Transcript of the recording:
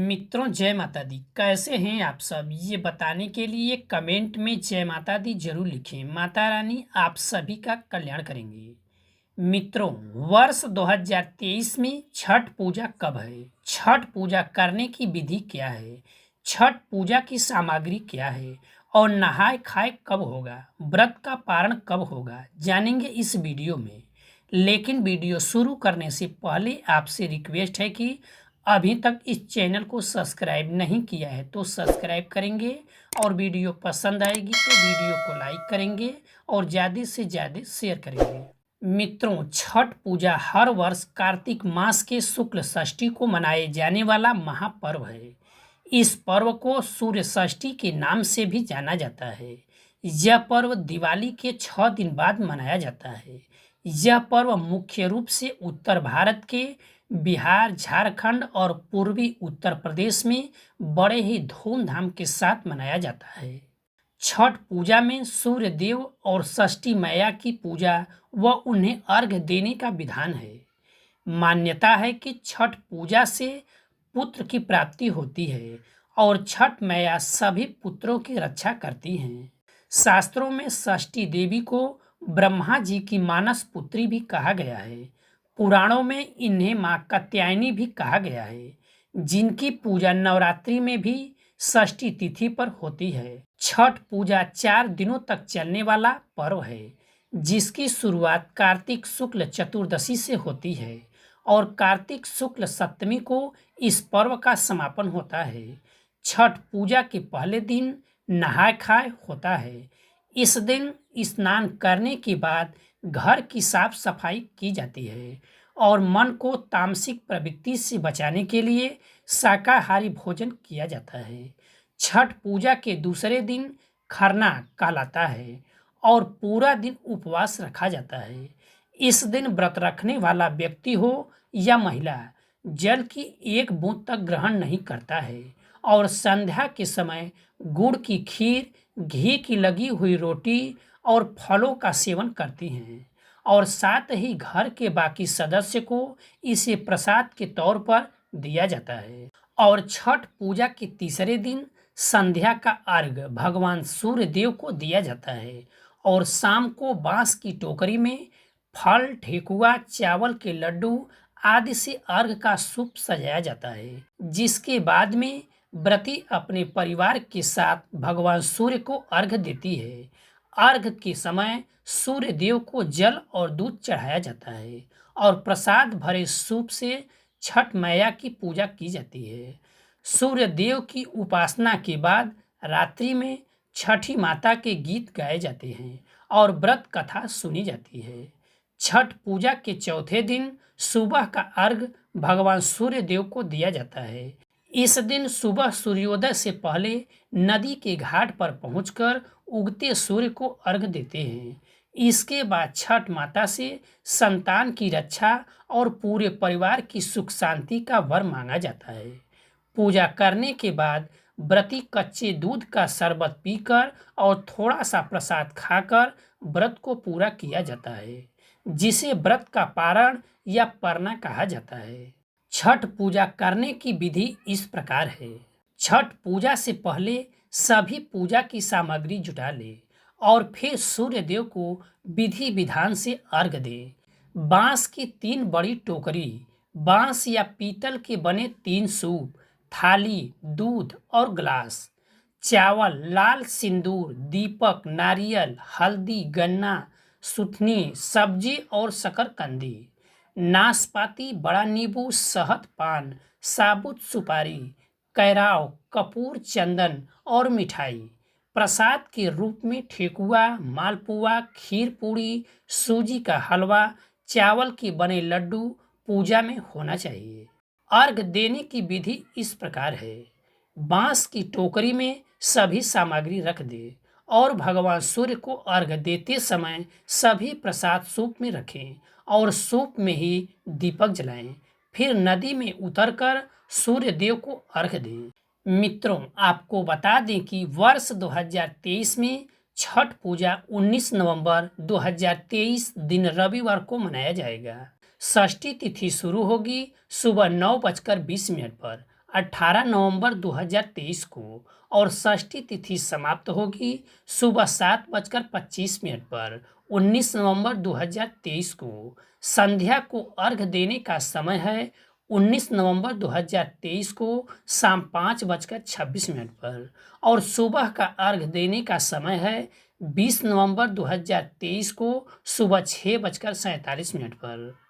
मित्रों, जय माता दी। कैसे हैं आप सब, ये बताने के लिए कमेंट में जय माता दी जरूर लिखें। माता रानी आप सभी का कल्याण करेंगे। मित्रों, वर्ष 2023 में छठ पूजा कब है? छठ पूजा करने की विधि क्या है? छठ पूजा की सामग्री क्या है? और नहाय खाए कब होगा? व्रत का पारण कब होगा? जानेंगे इस वीडियो में। लेकिन वीडियो शुरू करने से पहले आपसे रिक्वेस्ट है कि अभी तक इस चैनल को सब्सक्राइब नहीं किया है तो सब्सक्राइब करेंगे, और वीडियो पसंद आएगी तो वीडियो को लाइक करेंगे और ज़्यादा से ज़्यादा शेयर करेंगे। मित्रों, छठ पूजा हर वर्ष कार्तिक मास के शुक्ल षष्ठी को मनाए जाने वाला महापर्व है। इस पर्व को सूर्य षष्ठी के नाम से भी जाना जाता है। यह पर्व दिवाली के 6 दिन बाद मनाया जाता है। यह पर्व मुख्य रूप से उत्तर भारत के बिहार, झारखंड और पूर्वी उत्तर प्रदेश में बड़े ही धूमधाम के साथ मनाया जाता है। छठ पूजा में सूर्य देव और षष्ठी मैया की पूजा व उन्हें अर्घ्य देने का विधान है। मान्यता है कि छठ पूजा से पुत्र की प्राप्ति होती है और छठ मैया सभी पुत्रों की रक्षा करती हैं। शास्त्रों में षष्ठी देवी को ब्रह्मा जी की मानस पुत्री भी कहा गया है। पुराणों में इन्हें मां कात्यायनी भी कहा गया है, जिनकी पूजा नवरात्रि में भी षष्ठी तिथि पर होती है। छठ पूजा 4 दिनों तक चलने वाला पर्व है, जिसकी शुरुआत कार्तिक शुक्ल चतुर्दशी से होती है और कार्तिक शुक्ल सप्तमी को इस पर्व का समापन होता है। छठ पूजा के पहले दिन नहाय खाय होता है। इस दिन स्नान करने के बाद घर की साफ सफाई की जाती है और मन को तामसिक प्रवृत्ति से बचाने के लिए शाकाहारी भोजन किया जाता है। छठ पूजा के दूसरे दिन खरना कहलाता है और पूरा दिन उपवास रखा जाता है। इस दिन व्रत रखने वाला व्यक्ति हो या महिला जल की एक बूंद तक ग्रहण नहीं करता है और संध्या के समय गुड़ की खीर, घी की लगी हुई रोटी और फलों का सेवन करती हैं, और साथ ही घर के बाकी सदस्य को इसे प्रसाद के तौर पर दिया जाता है। और छठ पूजा के तीसरे दिन संध्या का अर्घ्य भगवान सूर्य देव को दिया जाता है और शाम को बांस की टोकरी में फल, ठेकुआ, चावल के लड्डू आदि से अर्घ्य का सूप सजाया जाता है, जिसके बाद में व्रती अपने परिवार के साथ भगवान सूर्य को अर्घ्य देती है। अर्घ्य के समय सूर्य देव को जल और दूध चढ़ाया जाता है और प्रसाद भरे सूप से छठ मैया की पूजा की जाती है। सूर्य देव की उपासना के बाद रात्रि में छठी माता के गीत गाए जाते हैं और व्रत कथा सुनी जाती है। छठ पूजा के चौथे दिन सुबह का अर्घ्य भगवान सूर्य देव को दिया जाता है। इस दिन सुबह सूर्योदय से पहले नदी के घाट पर पहुंचकर उगते सूर्य को अर्घ्य देते हैं। इसके बाद छठ माता से संतान की रक्षा और पूरे परिवार की सुख शांति का वर मांगा जाता है। पूजा करने के बाद व्रती कच्चे दूध का शरबत पीकर और थोड़ा सा प्रसाद खाकर व्रत को पूरा किया जाता है, जिसे व्रत का पारण या परना कहा जाता है। छठ पूजा करने की विधि इस प्रकार है। छठ पूजा से पहले सभी पूजा की सामग्री जुटा ले और फिर सूर्य देव को विधि विधान से अर्घ्य दे। बांस की 3 बड़ी टोकरी, बांस या पीतल के बने 3 सूप, थाली, दूध और ग्लास, चावल, लाल सिंदूर, दीपक, नारियल, हल्दी, गन्ना, सुथनी, सब्जी और शकरकंदी, नाशपाती, बड़ा नींबू, शहद, पान, साबुत सुपारी, कैराव, कपूर, चंदन और मिठाई। प्रसाद के रूप में ठेकुआ, मालपुआ, खीर पूड़ी, सूजी का हलवा, चावल के बने लड्डू पूजा में होना चाहिए। अर्घ देने की विधि इस प्रकार है। बांस की टोकरी में सभी सामग्री रख दे और भगवान सूर्य को अर्घ्य देते समय सभी प्रसाद सूप में रखें और सूप में ही दीपक जलाएं। फिर नदी में उतरकर सूर्य देव को अर्घ्य दें। मित्रों, आपको बता दें कि वर्ष 2023 में छठ पूजा 19 नवंबर 2023 दिन रविवार को मनाया जाएगा। षष्ठी तिथि शुरू होगी सुबह 9:20 पर। 18 नवंबर 2023 को और षष्ठी तिथि समाप्त होगी सुबह 7:25 पर। 19 नवंबर 2023 को संध्या को अर्घ्य देने का समय है 19 नवंबर 2023 को शाम 5:26 पर और सुबह का अर्घ्य देने का समय है 20 नवंबर 2023 को सुबह 6:47 पर।